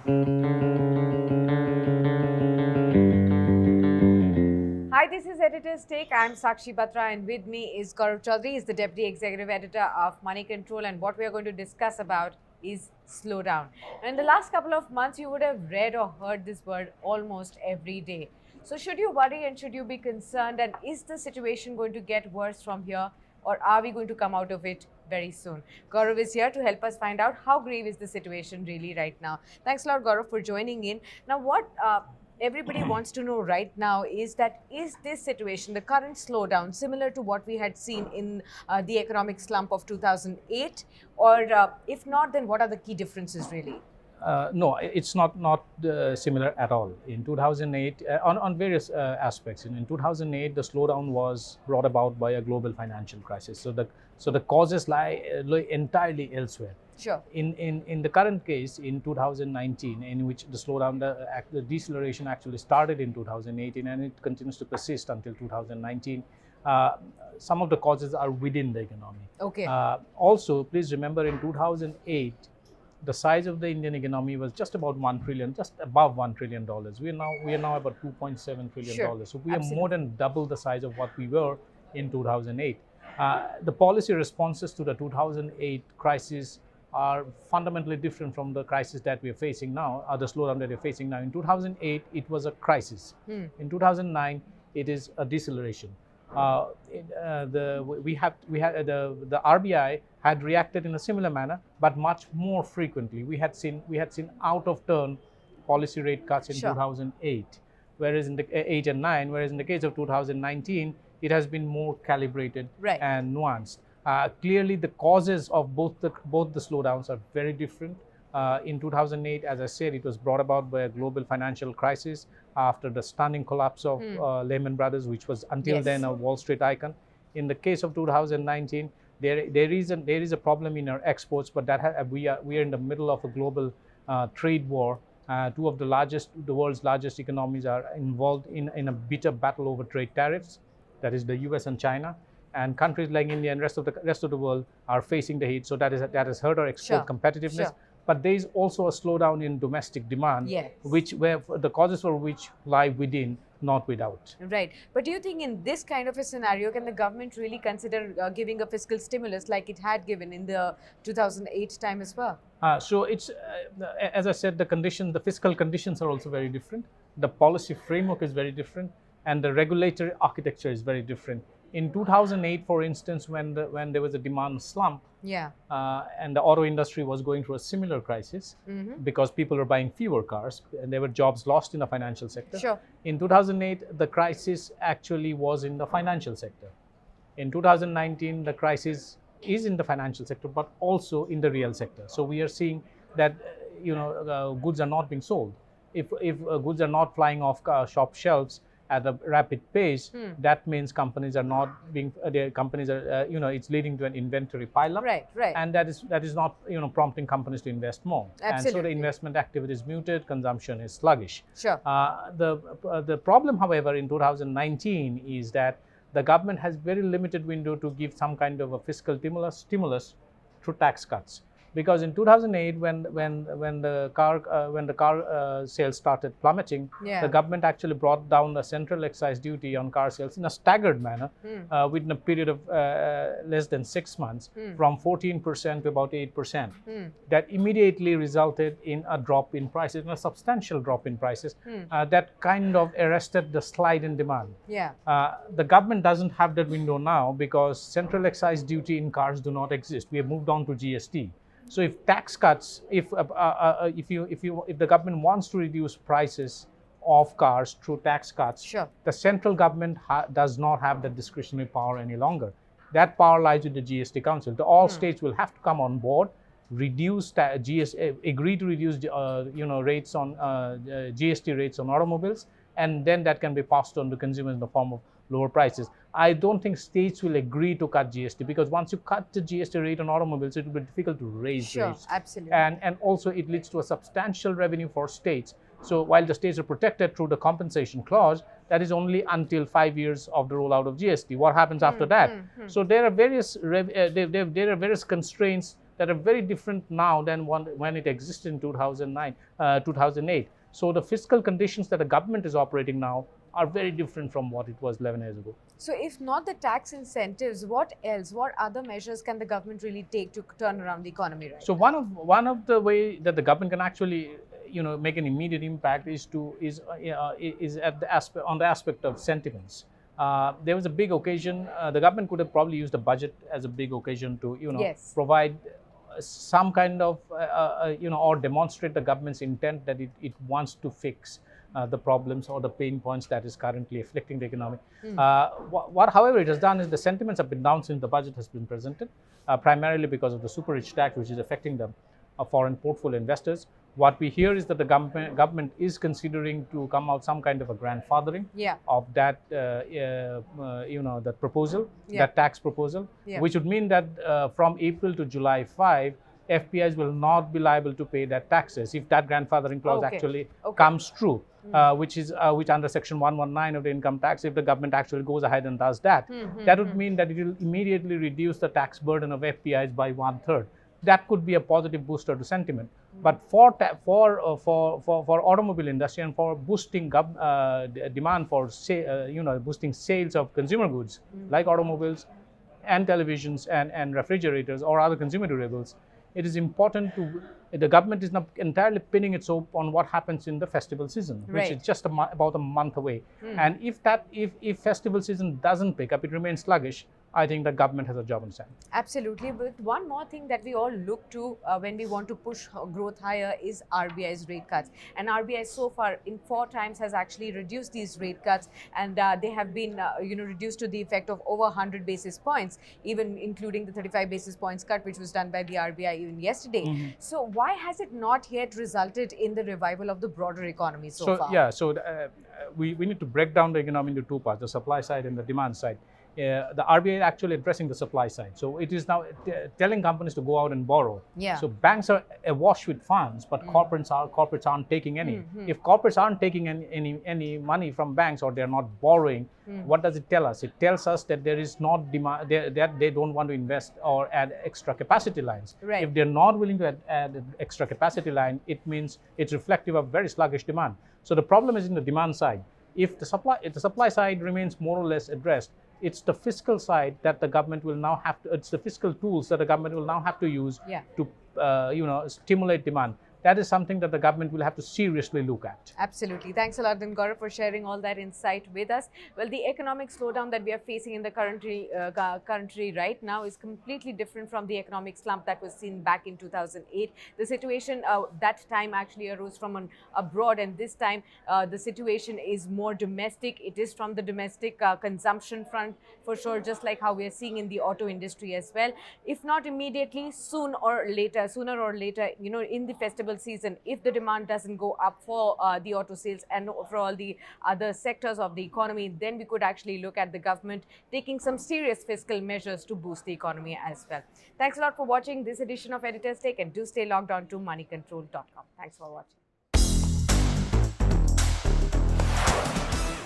Hi, this is Editor's Take. I'm Sakshi Batra, and with me is Gaurav Choudhury. He's the Deputy Executive Editor of Moneycontrol, and what we are going to discuss about is Slowdown. And in the last couple of months, you would have read or heard this word almost every day. So should you worry and should you be concerned, and is the situation going to get worse from here, or are we going to come out of it very soon? Gaurav is here to help us find out how grave is the situation really right now. Thanks a lot, Gaurav, for joining in. Now, what everybody wants to know right now is this situation, the current slowdown, similar to what we had seen in the economic slump of 2008, or if not, then what are the key differences really? No, it's not similar at all. In 2008, on various aspects. In 2008, the slowdown was brought about by a global financial crisis. So the causes lie entirely elsewhere. Sure. In the current case, in 2019, in which the slowdown, the deceleration actually started in 2018 and it continues to persist until 2019. Some of the causes are within the economy. Okay. Also, please remember, in 2008. The size of the Indian economy was just about $1 trillion, just above $1 trillion. We are now about $2.7 trillion. Sure. So we are more than double the size of what we were in 2008. The policy responses to the 2008 crisis are fundamentally different from the crisis that we are facing now, or the slowdown that we are facing now. In 2008, it was a crisis. In 2009, it is a deceleration. The RBI had reacted in a similar manner, but much more frequently. We had seen out of turn policy rate cuts in 2008, whereas in the 8 and 9, whereas in the case of 2019, it has been more calibrated and nuanced. Clearly, the causes of both the slowdowns are very different. In 2008, as I said, it was brought about by a global financial crisis after the stunning collapse of Lehman Brothers, which was until then a Wall Street icon. In the case of 2019, there is a problem in our exports, but that we are in the middle of a global trade war. Two of the world's largest economies are involved in a bitter battle over trade tariffs. That is the US and China. And countries like India and rest of the world are facing the heat. So that has hurt our export competitiveness. But there is also a slowdown in domestic demand, where the causes for which lie within, not without. Right. But do you think in this kind of a scenario, can the government really consider giving a fiscal stimulus like it had given in the 2008 time as well? So it's, as I said, the fiscal conditions are also very different. The policy framework is very different, and the regulatory architecture is very different. In 2008, for instance, when there was a demand slump, and the auto industry was going through a similar crisis because people were buying fewer cars and there were jobs lost in the financial sector. Sure. In 2008, the crisis actually was in the financial sector. In 2019, the crisis is in the financial sector, but also in the real sector. So we are seeing that goods are not being sold. If goods are not flying off shop shelves at a rapid pace, that means companies are not being. It's leading to an inventory pileup, right, and that is not prompting companies to invest more. Absolutely. And so the investment activity is muted, consumption is sluggish. Sure. The problem, however, in 2019 is that the government has very limited window to give some kind of a fiscal stimulus through tax cuts. Because in 2008, when the car sales started plummeting, the government actually brought down the central excise duty on car sales in a staggered manner, within a period of less than 6 months, from 14% to about 8%. That immediately resulted in a drop in prices, a substantial drop in prices. That kind of arrested the slide in demand. The government doesn't have that window now because central excise duty in cars do not exist. We have moved on to GST. So if tax cuts, if the government wants to reduce prices of cars through tax cuts, the central government does not have the discretionary power any longer. That power lies with the GST Council. All states will have to come on board, agree to reduce rates on GST rates on automobiles, and then that can be passed on to consumers in the form of lower prices. I don't think states will agree to cut GST because once you cut the GST rate on automobiles, it will be difficult to raise rates. Absolutely. And also it leads to a substantial revenue for states. So while the states are protected through the compensation clause, that is only until 5 years of the rollout of GST. What happens after that? So there are various constraints that are very different now than when it existed in 2008. So the fiscal conditions that the government is operating now are very different from what it was 11 years ago. So if not the tax incentives, what else? What other measures can the government really take to turn around the economy right So now? one of the way that the government can actually make an immediate impact is at the aspect of sentiments. There was a big occasion. The government could have probably used the budget as a big occasion to Yes. provide some kind of or demonstrate the government's intent that it wants to fix the problems or the pain points that is currently afflicting the economy. However, it has done is the sentiments have been down since the budget has been presented, primarily because of the super rich tax, which is affecting the foreign portfolio investors. What we hear is that the government is considering to come out some kind of a grandfathering of that, that proposal, that tax proposal, which would mean that from April to July 5, FPIs will not be liable to pay that taxes if that grandfathering clause actually comes true, which under Section 119 of the income tax, if the government actually goes ahead and does that, that would mean that it will immediately reduce the tax burden of FPIs by 1/3. That could be a positive booster to sentiment. But for automobile industry and for boosting demand for boosting sales of consumer goods like automobiles and televisions and refrigerators or other consumer durables, it is important to the government is not entirely pinning its hope on what happens in the festival season, which is just about a month away. And if festival season doesn't pick up, it remains sluggish, I think the government has a job on its hand. Absolutely. But one more thing that we all look to when we want to push growth higher is RBI's rate cuts. And RBI so far in 4 times has actually reduced these rate cuts, and they have been reduced to the effect of over 100 basis points, even including the 35 basis points cut which was done by the RBI even yesterday. So why has it not yet resulted in the revival of the broader economy so far? Yeah, so we need to break down the economy into 2 parts, the supply side and the demand side. The RBI is actually addressing the supply side. So it is now telling companies to go out and borrow. So banks are awash with funds, but corporates aren't taking any. If corporates aren't taking any money from banks or they're not borrowing, what does it tell us? It tells us that there is not demand, that they don't want to invest or add extra capacity lines. If they're not willing to add an extra capacity line, it means it's reflective of very sluggish demand. So the problem is in the demand side. If the supply side remains more or less addressed, it's the fiscal side that the government will now have to, it's the fiscal tools that the government will now have to use to stimulate demand. That is something that the government will have to seriously look at. Absolutely. Thanks a lot, then, Gaurav, for sharing all that insight with us. Well, the economic slowdown that we are facing in the country right now is completely different from the economic slump that was seen back in 2008. The situation that time actually arose from abroad, and this time the situation is more domestic. It is from the domestic consumption front for sure, just like how we are seeing in the auto industry as well. If not immediately, sooner or later, in the festival season, if the demand doesn't go up for the auto sales and for all the other sectors of the economy, then we could actually look at the government taking some serious fiscal measures to boost the economy as well. Thanks a lot for watching this edition of Editor's Take, and do stay logged on to moneycontrol.com. Thanks for watching.